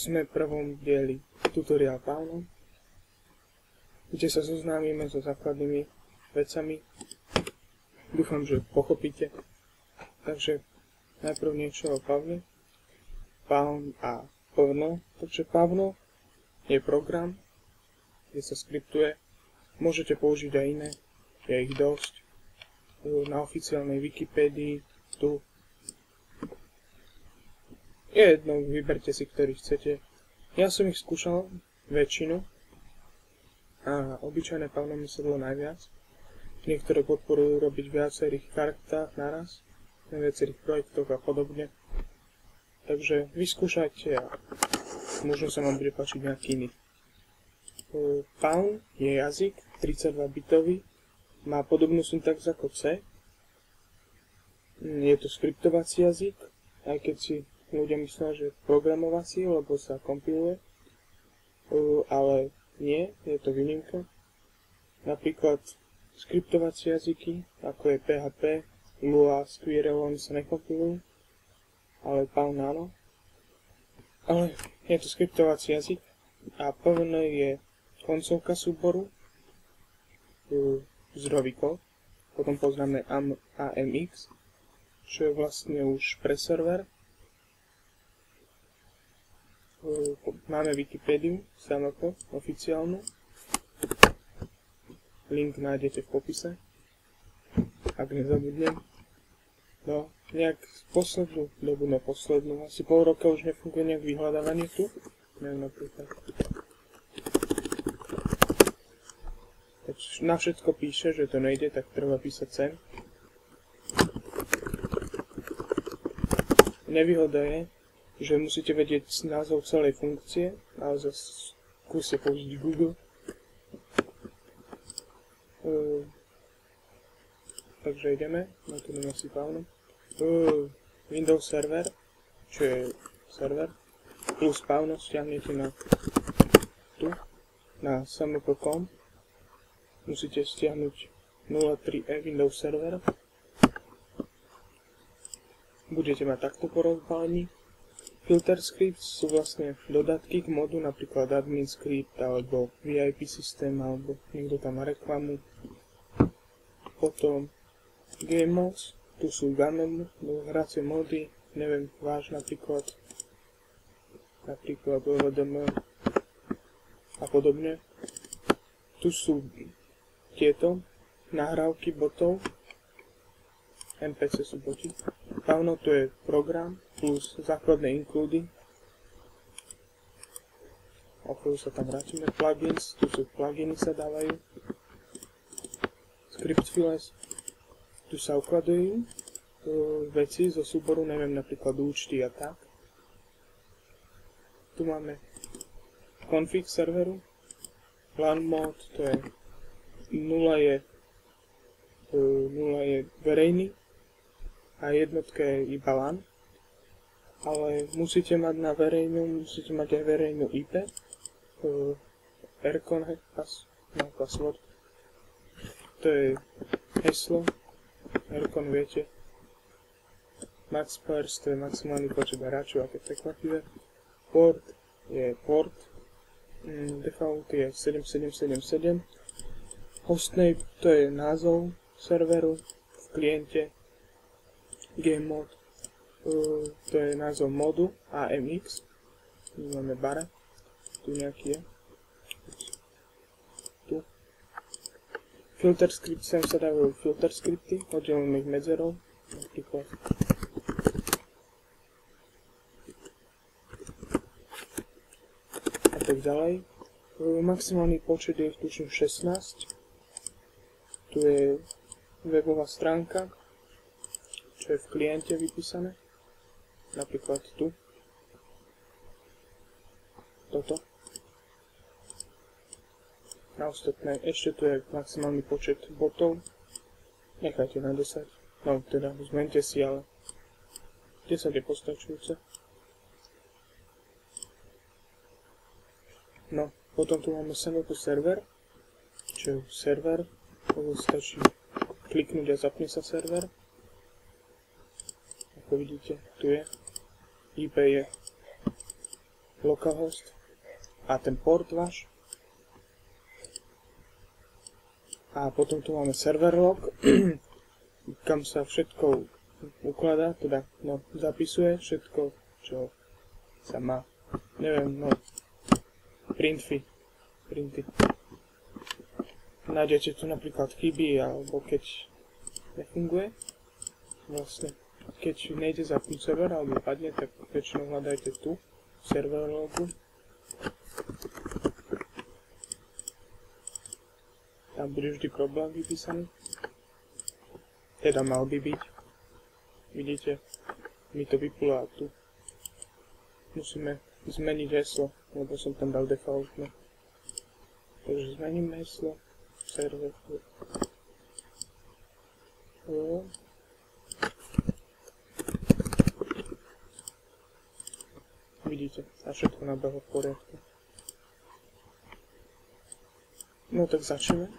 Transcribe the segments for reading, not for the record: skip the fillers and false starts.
Sme v prvom dieli tutoriál Pavno, kde sa zoznámime so základnými vecami. Dúfam, že pochopíte. Takže najprv niečo o Pavne. Pavn a Pavno. Takže Pavno je program, kde sa skriptuje. Môžete použiť aj iné, je ich dosť. Na oficiálnej Wikipédii, tu. Je jedno, vyberte si, ktorý chcete. Ja som ich skúšal väčšinu a obyčajné Pavno mi sedlo najviac. Niektoré podporujú robiť viacerých karaktách naraz, na viacerých projektoch a podobne. Takže vyskúšajte a možno sa vám bude páčiť nejaký iný. Pavn je jazyk 32-bitový, má podobnú syntax ako C. Je to skriptovací jazyk, aj keď si ľudia myslia, že programovací, lebo sa kompiluje, ale nie, je to výnimka. Napríklad skriptovací jazyky, ako je PHP, Lua, Squirrel, oni sa nekompilujú, ale Pavn áno. Ale je to skriptovací jazyk a Pavn je koncovka súboru, zdrojový kód, potom poznáme AMX, čo je vlastne už pre server. Máme Wikipédiu, samotnú, oficiálnu. Link nájdete v popise, ak nezabudnem. No, nejak poslednú dobu, asi pol roka už nefunguje nejak vyhľadávanie tu. Neviem napríklad. Keď na všetko píše, že to nejde, tak treba písať sem. Nevýhoda je, že musíte vedieť názov celej funkcie, ale zase skúste použiť Google. Takže ideme, na to dám asi Pavno. Windows Server, čo je server, plus Pavno stiahnete na tu, na smp.com. Musíte stiahnuť 03e Windows Server. Budete mať takto po rozbalení. Filter scripts sú vlastne dodatky k modu, napríklad admin script alebo VIP systém, alebo niekto tam má reklamu. Potom game modes, tu sú hracie mody, neviem, váš napríklad OVDM a podobne. Tu sú tieto nahrávky botov, NPC sú boti. Pavno to je program plus základné includy. O chvíľu sa tam vrátime. Plugins, tu sú pluginy sa dávajú. Script files, tu sa ukladujú veci zo súboru, neviem, napríklad účty a tak. Tu máme config serveru. LAN mode, to je 0 je verejný a jednotka je iba LAN, ale musíte mať na verejnú, musíte mať aj verejnú IP, Rcon password, to je heslo, Rcon viete, max pairs, to je maximálny počet hráčov, aké prekvapivé, port je port, default je 7777, hostname to je názov serveru v kliente, game mode to je názov modu AMX, tu máme bara, tu nejaký je, tu. Filter script, sem sa dávajú filter scripty, oddelujeme ich medzerou, napríklad. A tak ďalej. Maximálny počet je tuším 16. Tu je webová stránka, čo je v kliente vypísané. Napríklad tu. Toto. Na ostatné, ešte tu je maximálny počet botov. Nechajte na 10. No teda, zmente si, ale 10 je postačujúce. No, potom tu máme samotný server, čo je server. Stačí kliknúť a zapne sa server. Ako vidíte, tu je. IP je localhost a ten port váš. A potom tu máme server log, kam sa všetko ukladá, teda no, zapisuje všetko, čo sa má. Neviem, no, printy. Nájdete tu napríklad chyby, alebo keď nefunguje. Vlastne, keď nejde zapnúť server, alebo padne, tak väčšinou hľadajte tu, v server logu. Tam bude vždy problém vypísaný. Teda mal by byť. Vidíte, mi to vypúla tu. Musíme zmeniť heslo, lebo som tam dal defaultné. Takže zmením heslo. Server. Vidíte, a všetko nabehlo v poriadku. No tak začneme.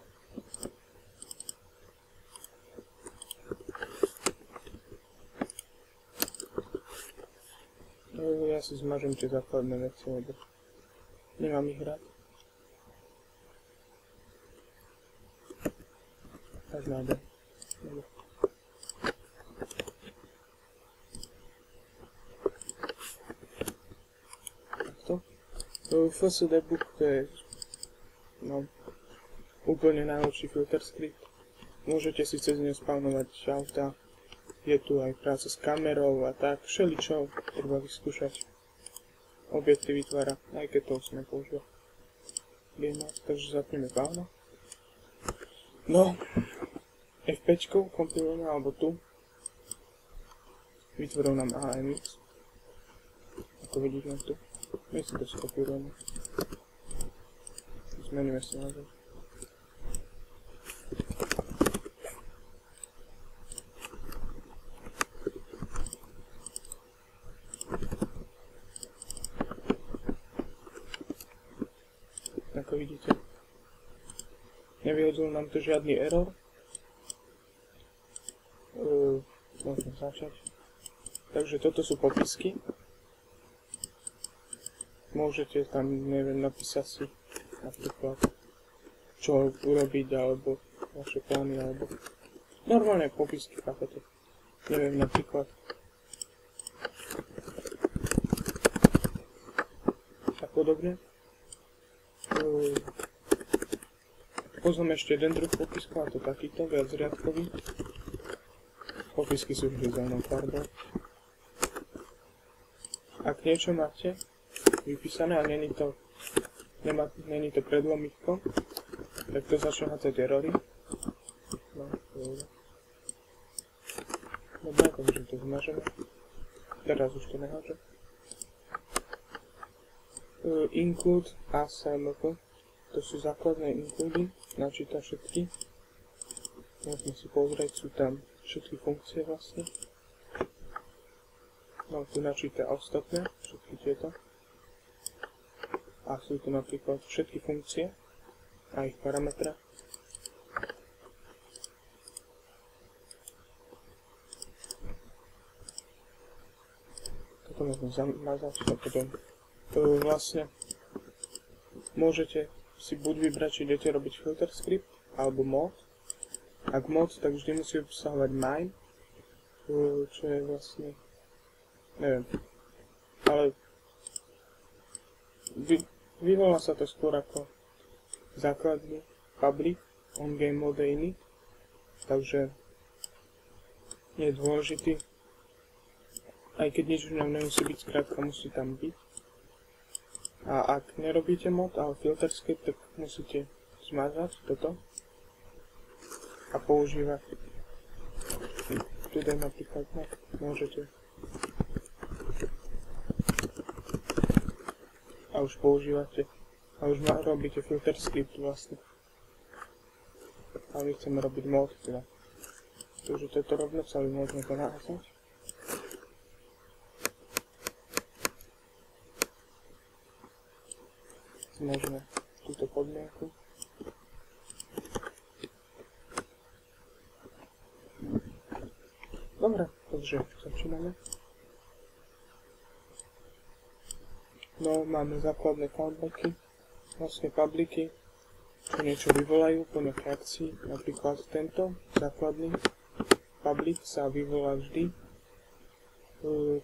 Ja si zmažem tie základné veci, lebo nemám ich rád. Tak nádej. Takto. FSDebook to je no, úplne najlepší filter script. Môžete si cez ňu spawnovať auta. Je tu aj práca s kamerou a tak, všeličo treba vyskúšať. Objekty vytvára, aj keď to už nepoužíva. Takže zapneme pávno. No, F5 kompilujeme, alebo tu. Vytvoril nám AMX. Ako vidíte tu. My si to skopírujeme. Zmeníme si názov. Ako vidíte, nevyhodil nám to žiadny error. Môžeme začať. Takže toto sú popisky. Môžete tam, neviem, napísať si napríklad, čo urobiť, alebo vaše plány, alebo normálne popisky, chápete. Neviem, napríklad a podobne. Poznám ešte jeden druh popisku, a to takýto, viacriadkový. Popisky sú vždy zelenou farbou. Ak niečo máte vypísané a není to predlomitko, tak to začne hádzať erory. No, dobre, takže to zmažeme. Teraz už to nehádže. Include a SMF, to sú základné includy, načíta všetky. Môžeme si pozrieť, sú tam všetky funkcie vlastne. No tu načíta ostatné, všetky tieto. A sú tu napríklad všetky funkcie a ich parametre. Toto môžeme zamazať a potom vlastne môžete si buď vybrať, či idete robiť filter script alebo mod. Ak mod, tak vždy musí obsahovať mime, čo je vlastne, neviem, ale vyvolá sa to skôr ako základný public on game mode init, takže je dôležitý, aj keď nič v ňom nemusí byť, skrátka musí tam byť. A ak nerobíte mod, ale filter script, tak musíte zmazať toto a používať. Tutaj napríklad môžete. A už používate. A už robíte filter script vlastne. A my chceme robiť mod teda. Takže toto rovno celý môžeme to naházať. Môžeme túto podmienku. Dobre, takže začíname. No, máme základné callbacky, vlastne publicy, čo niečo vyvolajú po nejakej akcii. Napríklad tento základný public sa vyvolá vždy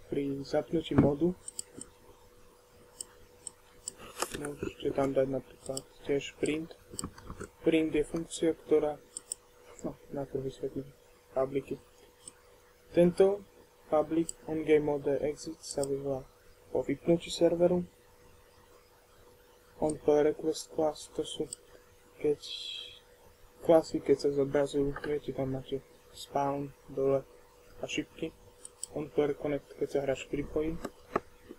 pri zapnutí modu. Môžete tam dať napríklad tiež print. Print je funkcia, ktorá... No, najprv vysvetlím publicy. Tento public on game mode exit sa vyvolá po vypnutí serveru. On pull request class, to sú klasy, keď sa zobrazujú, viete, tam máte spawn dole a šipky. On pull reconnect, keď sa hráč pripojí.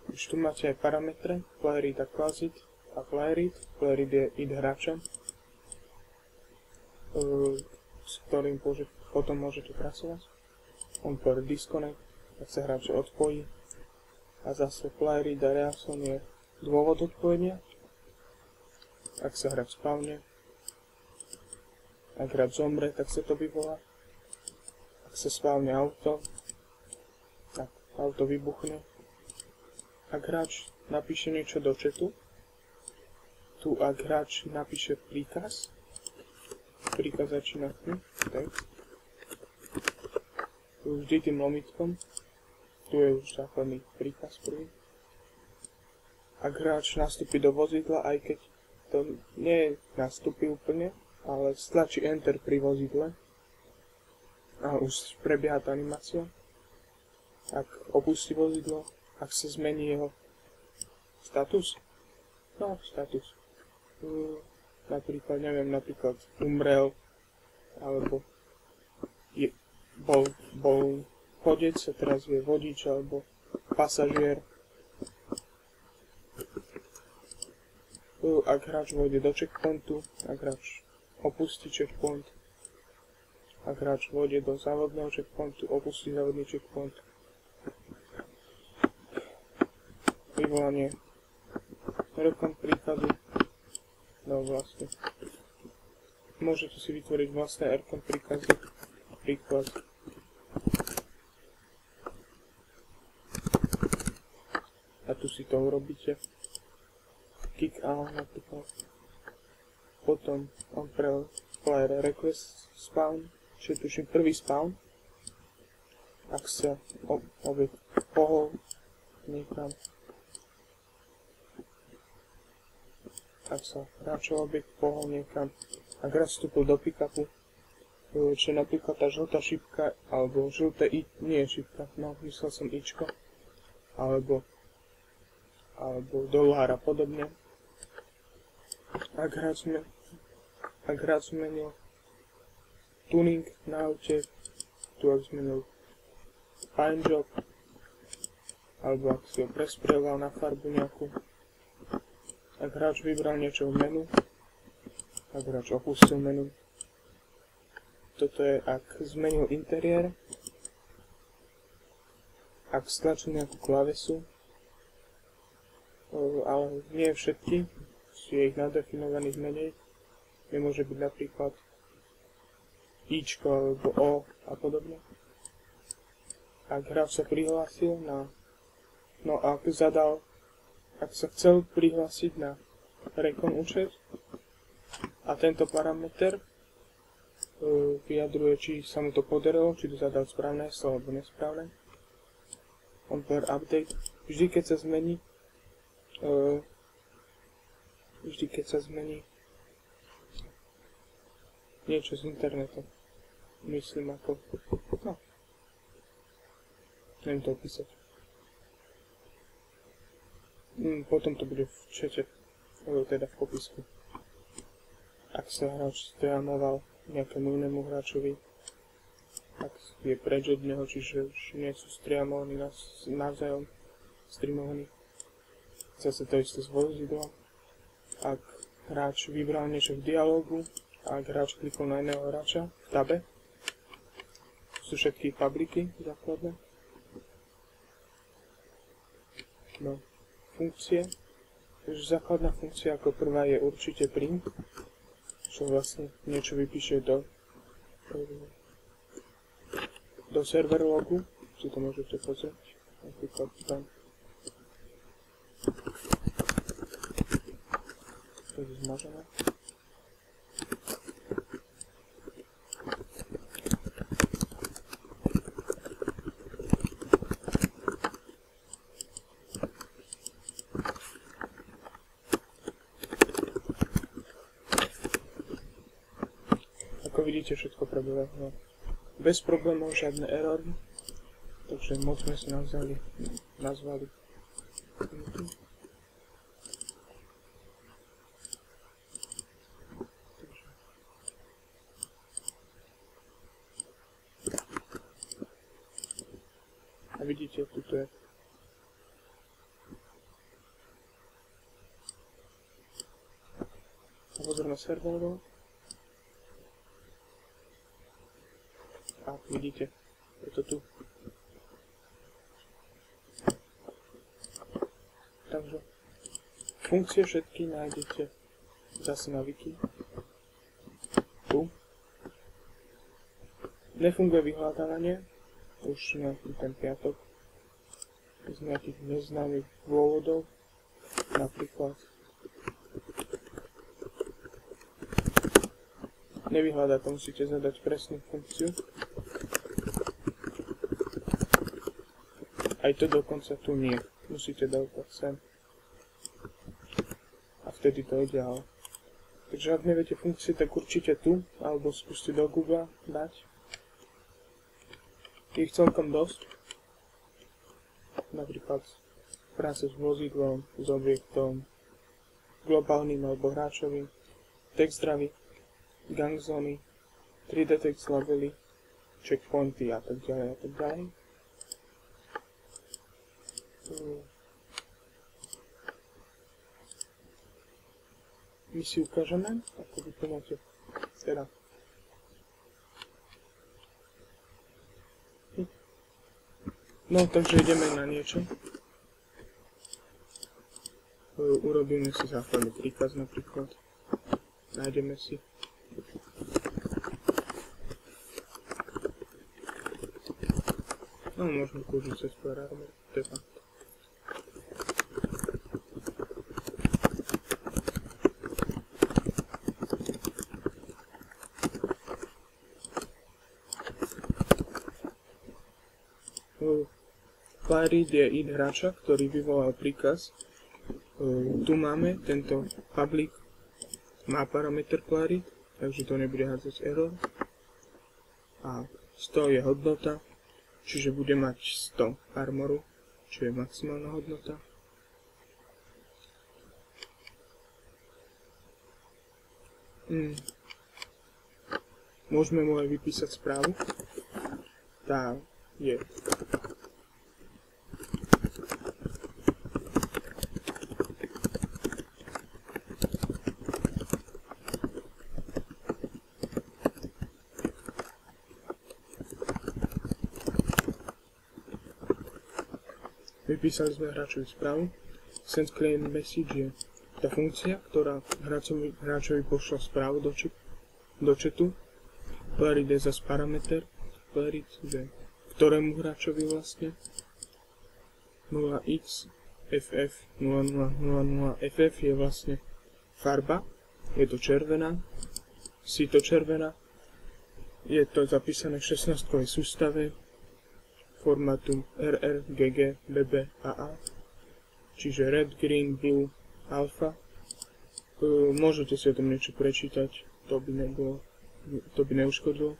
Už tu máte aj parametre, player id a class id a player id. Player id je id hráča, s ktorým potom môžete pracovať. On pull disconnect, ak sa hráč odpojí. A zase player id a reason je dôvod odpojenia, ak sa hráč spavne. Ak hráč zomre, tak sa to vyvolá. Ak sa spavne auto, tak auto vybuchne. Ak hráč napíše niečo do chatu, tu ak hráč napíše príkaz začína text, vždy tým lomitkom. Tu je už základný príkaz prvý. Ak hráč nastúpi do vozidla, aj keď to nie nastúpi úplne, ale stlačí Enter pri vozidle a už prebieha tá animácia. Ak opustí vozidlo, ak sa zmení jeho status, no status, napríklad, neviem, napríklad umrel, alebo bol chodec a teraz je vodič alebo pasažier. Ak hráč vojde do checkpointu, ak hráč opustí checkpoint, ak hráč vojde do závodného checkpointu, opustí závodný checkpoint. Vyvolanie recon príkazu. No vlastne. Môžete si vytvoriť vlastné recon príkazy. Príklad. A tu si to urobíte. Kick out napríklad. Potom on pre player request spawn, čiže tuším prvý spawn. Ak sa objekt pohol niekam. Ak sa hráčov objekt pohol niekam. Ak hráč vstúpil do pick-upu, čo je napríklad tá žltá šipka, alebo žlté i, nie je šipka, no myslel som ičko, alebo dolár a podobne. Ak hráč zmenil tuning na aute, tu ak zmenil paint job, alebo ak si ho presprejoval na farbu nejakú. Ak hráč vybral niečo v menu, ak hráč opustil menu. Toto je, ak zmenil interiér, ak stlačil nejakú klávesu, ale nie všetky, je ich nadefinovaných menej. Nemôže byť napríklad ičko alebo o a podobne. Ak hráč sa prihlásil na, no ak sa chcel prihlásiť na recon účet a tento parameter vyjadruje, či sa mu to podarilo, či to zadal správne heslo alebo nesprávne. On per update, vždy keď sa zmení niečo z internetu, myslím ako, no, neviem to opísať. Potom to bude v čete, teda v popisku. Ak sa hráč streamoval nejakému inému hráčovi, ak je preč od neho, čiže už nie sú streamovaní navzájom, streamovaní. Zase to isté s vozidlom. Ak hráč vybral niečo v dialógu, a ak hráč klikol na iného hráča v tabe, sú všetky publicy základné. No, funkcie. Takže základná funkcia ako prvá je určite print, čo vlastne niečo vypíše do server logu, si to môžete pozrieť, napríklad tam. to je zmažené. Ako vidíte, všetko prebehlo bez problémov, žiadne erory, takže moc sme si nazvali. A vidíte, tuto je pozor na serveru. A vidíte, je to tu. Takže funkcie všetky nájdete zase na wiki. Tu. Nefunguje vyhľadávanie, už nejaký ten piatok. Z nejakých neznámych dôvodov. Napríklad nevyhľadá to, musíte zadať presnú funkciu. Aj to dokonca tu nie. Musíte dať sem. A vtedy to ide ale. Takže ak neviete funkcie, tak určite tu, alebo skúste do Google dať. Je ich celkom dosť. Napríklad práce s vozidlom, s objektom, globálnym alebo hráčovým, text dravy, gang zóny, 3D text labely, checkpointy a tak ďalej a tak ďalej. My si ukážeme, ako vykonáte teda. No, takže ideme na niečo. Urobíme si základný príkaz napríklad. Nájdeme si. No, môžeme použiť cez Armor, to je fakt. Player je id hráča, ktorý vyvolal príkaz. Tu máme tento public, má parameter player, takže to nebude hádzať error. A 100 je hodnota, čiže bude mať 100 armoru, čo je maximálna hodnota. Môžeme mu aj vypísať správu. Tá je vypísali sme hráčovi správu. Send client message je tá funkcia, ktorá hráčovi pošla správu do chatu. Player je zase parameter. Player je ktorému hráčovi vlastne. 0x ff 0000 ff je vlastne farba. Je to červená. Si to červená. Je to zapísané v 16-kovej sústave formátu RR, GG, BB a A, čiže Red, Green, Blue, Alpha. Môžete si o tom niečo prečítať, to by neuškodilo.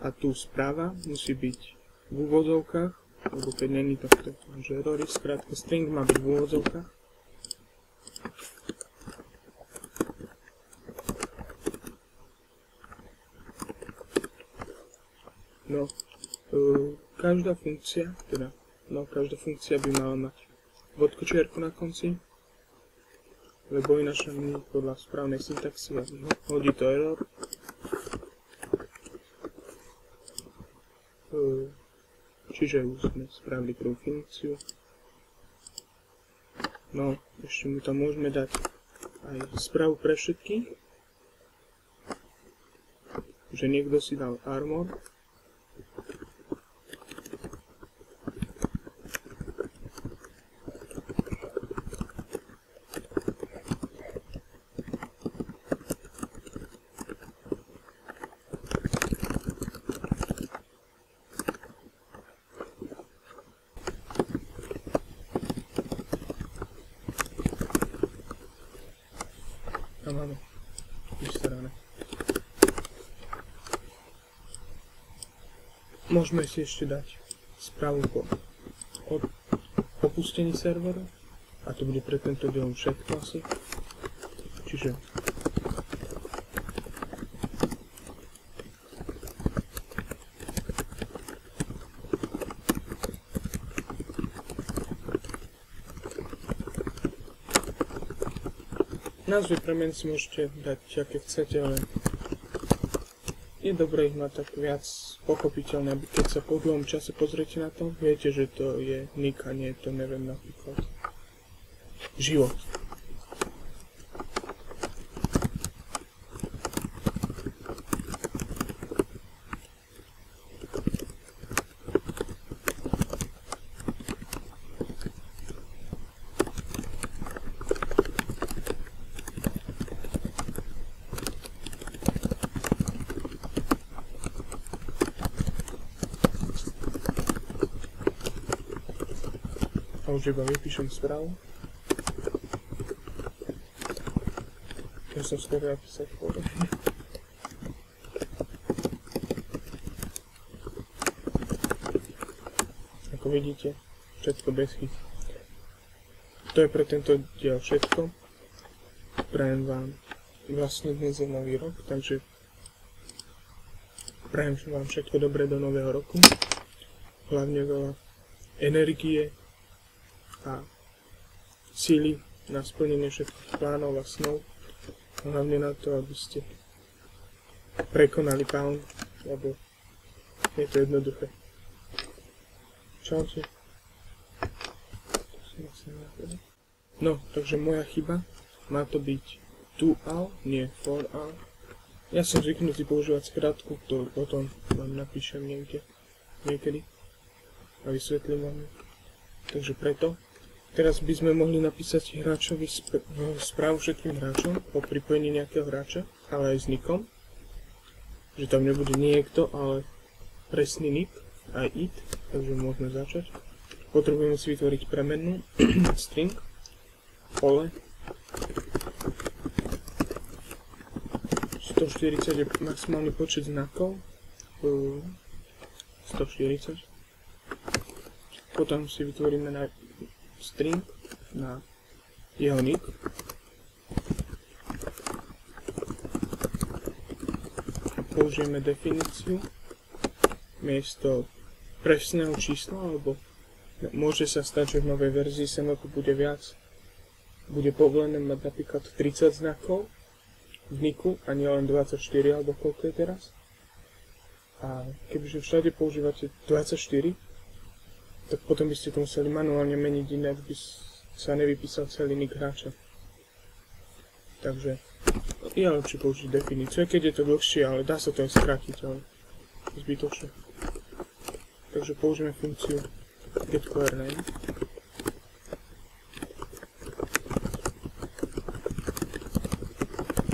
A tu správa musí byť v úvodzovkách, lebo keď není takto, že erory, skrátka string má byť v úvodzovkách. No, každá funkcia by mala mať bodkočiarku na konci, lebo ináč mi podľa správnej syntaxy hodí to error. Čiže už sme spravili prvú funkciu. No, ešte mu tam môžeme dať aj správu pre všetkých, že niekto si dal armor. Môžeme si ešte dať správu o opustení serveru. A to bude pre tento diel všetko asi. Čiže názvy premen si môžete dať, aké chcete, ale je dobré ich mať tak viac pochopiteľné, aby keď sa po dlhom čase pozriete na to, viete, že to je nick a nie to, neviem, napríklad život. A už iba vypíšem správu. Ja som skoro napísať fórum. Ako vidíte, všetko bez chyb. To je pre tento diel všetko. Prajem vám, vlastne dnes je nový rok, takže prajem vám všetko dobré do nového roku. Hlavne veľa energie a síly na splnenie všetkých plánov a snov. Hlavne na to, aby ste prekonali pound, lebo je to jednoduché. Čaute. No, takže moja chyba. Má to byť 2al, nie 4al. Ja som zvyknutý používať skratku, ktorú potom vám napíšem niekedy a vysvetlím vám. Takže preto. Teraz by sme mohli napísať hráčovi správu všetkým hráčom o pripojení nejakého hráča, ale aj s nickom. Že tam nebude niekto, ale presný nick, aj it, takže môžeme začať. Potrebujeme si vytvoriť premennú string, pole. 140 je maximálny počet znakov. 140. Potom si vytvoríme string na jeho nick. Použijeme definíciu miesto presného čísla, alebo môže sa stať, že v novej verzii SML bude viac. Bude povolené mať napríklad 30 znakov v nicku a nie len 24 alebo koľko je teraz. A kebyže všade používate 24, tak potom by ste to museli manuálne meniť, inak by sa nevypísal celý nick hráča. Takže je lepšie použiť definíciu, keď je to dlhšie, ale dá sa to aj skrátiť, ale zbytočne. Takže použijeme funkciu getPlayerName.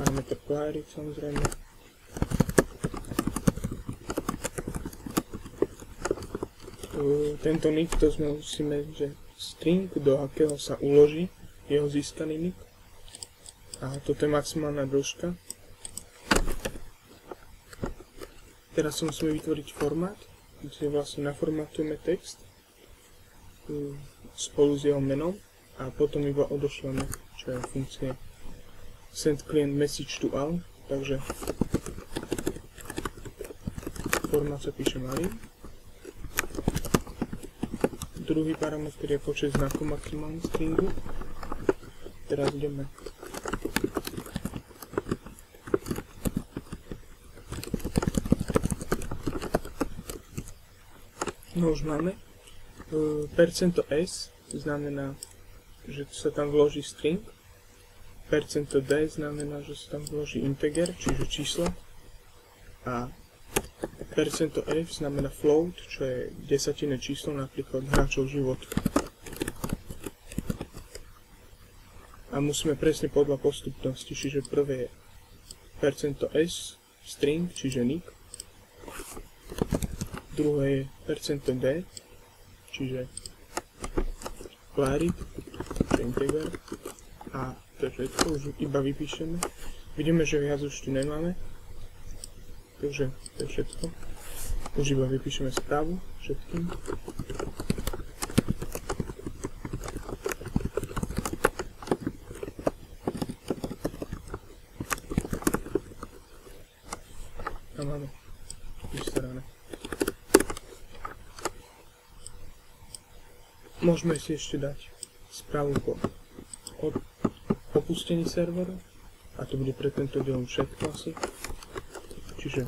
Parameter playery, samozrejme. Tento nick, to sme musíme, že string, do akého sa uloží jeho získaný nick. A toto je maximálna dĺžka. Teraz si musíme vytvoriť formát, kde vlastne naformátujeme text spolu s jeho menom a potom iba odošleme, čo je funkcia send client message to all, takže formát sa píše malý. Druhý parameter je počet znakov maximálny stringu. Teraz ideme no už máme. %s znamená, že sa tam vloží string. %d znamená, že sa tam vloží integer, čiže číslo. A %f znamená float, čo je desatinné číslo, napríklad hráčov život. A musíme presne podľa postupnosti, čiže prvé je %s, string, čiže nick. Druhé je %d, čiže playerit, čiže integer. A to je všetko, už iba vypíšeme. Vidíme, že viac už tu nemáme. Takže to je všetko. Už iba vypíšeme správu všetkým. A máme vystarané. Môžeme si ešte dať správu po opustení serveru. A to bude pre tento diel všetko asi. Čiže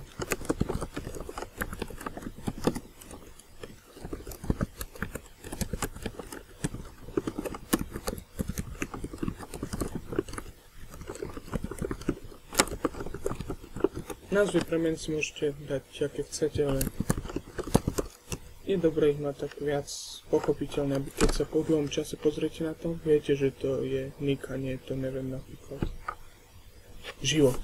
názvy premien si môžete dať, aké chcete, ale je dobré ich mať tak viac pochopiteľné, aby keď sa po dlhom čase pozriete na to, viete, že to je nick a nie to, neviem, napríklad život.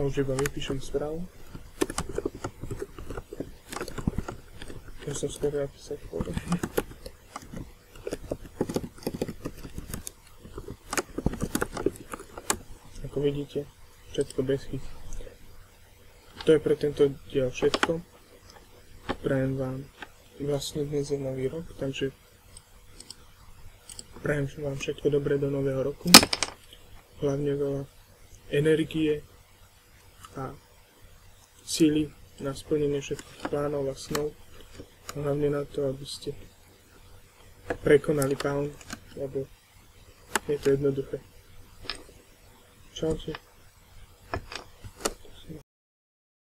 A už iba vypíšem správu. Ja som skoro napísať fórum. Ako vidíte, všetko bez chyb. To je pre tento diel všetko. Prajem vám, vlastne dnes je nový rok, takže prajem vám všetko dobré do nového roku. Hlavne veľa energie a síly na splnenie všetkých plánov a snov. Hlavne na to, aby ste prekonali Pound, lebo je to jednoduché. Čaute.